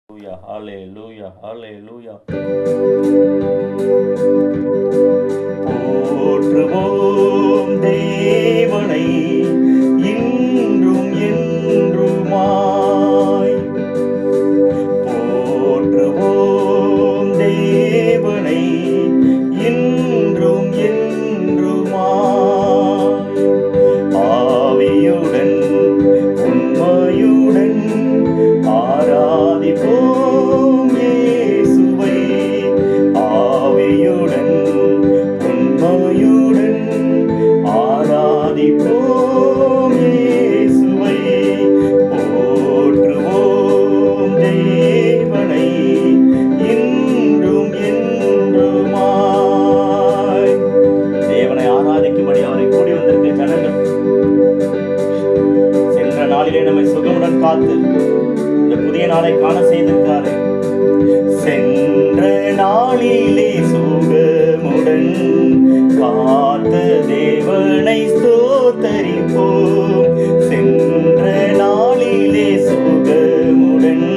Hallelujah, hallelujah. போற்றுவோம் தேவனை இன்றும் என்றுமாய். போற்றுவோம் தேவனை இன்றும் என்றுமாய். ஆவியுடன் உண்மையுடன் ஆராதிப்போம் இயேசுவை. ஆவியுடன் உண்மையுடன் ஆராதிப்போம் இயேசுவை. போற்றுவோம் தேவனை இன்றும் என்றுமாய். தேவனை ஆராதிக்கும்படி அவரை கூடி வந்திருக்க ஜனங்கள் சென்ற நாளிலே நம்மை சுகமுடன் காத்து இந்த புதிய நாளை காண செய்திருக்கிறாரே. சென்ற நாளிலே சுகமுடன் காத்த தேவனை ஸ்தோத்தரிப்போம். சென்ற நாளிலே சுகமுடன்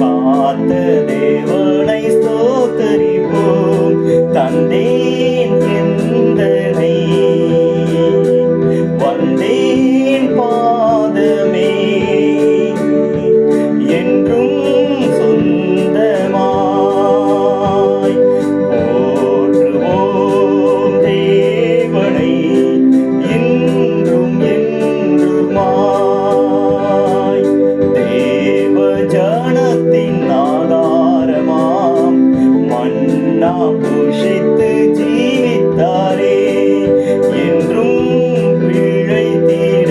காத்த தேவனை ஸ்தோத்தரிப்போம். தந்தேன் எந்தனை வந்தேன் பாதமே என்றும் சொந்தமாய். போற்றுவோம் தேவனை இன்றும் என்றுமாய். தேவ ஜனத்தின் ஆதாரமாம் மன்னா புஷித்து ஜீவித்தாரே. என்றும் பிழைத்திட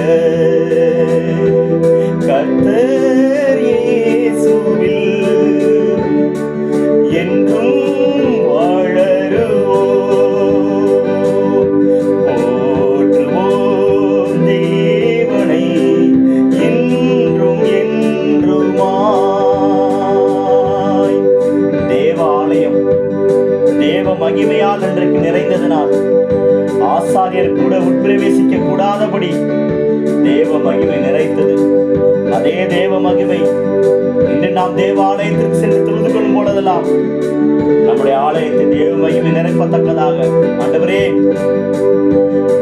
கர்த்தர் இயேசுவில் என்றும் வளருவோம். போற்றுவோம் தேவனை இன்றும் என்றுமாய். தேவாலயம் தேவ மகிமையால் இன்றைக்கு நிறைந்ததனால் ஆசாரியர் கூட உட்பிரவேசிக்க கூடாதபடி தேவ மகிமை நிறைத்தது. அதே தேவ மகிமை இன்று நாம் தேவ ஆலயத்திற்கு சென்று தொழுது கொள்ளும் பொழுதெல்லாம் நம்முடைய ஆலயத்தை தேவ மகிமை நிறைப்பத்தக்கதாக ஆண்டவரே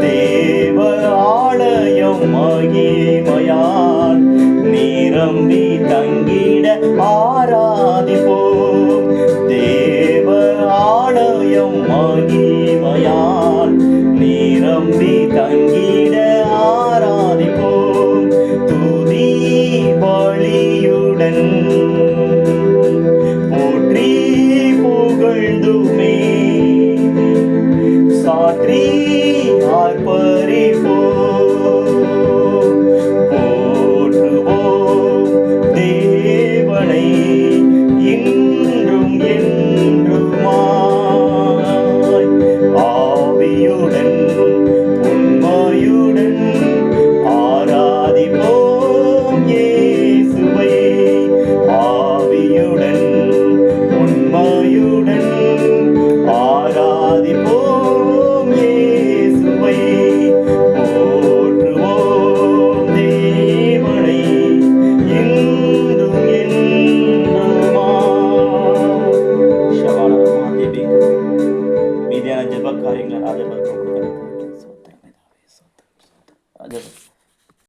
தேவ ஆலயம் மகிமையால் நிரம்பி தங்கிட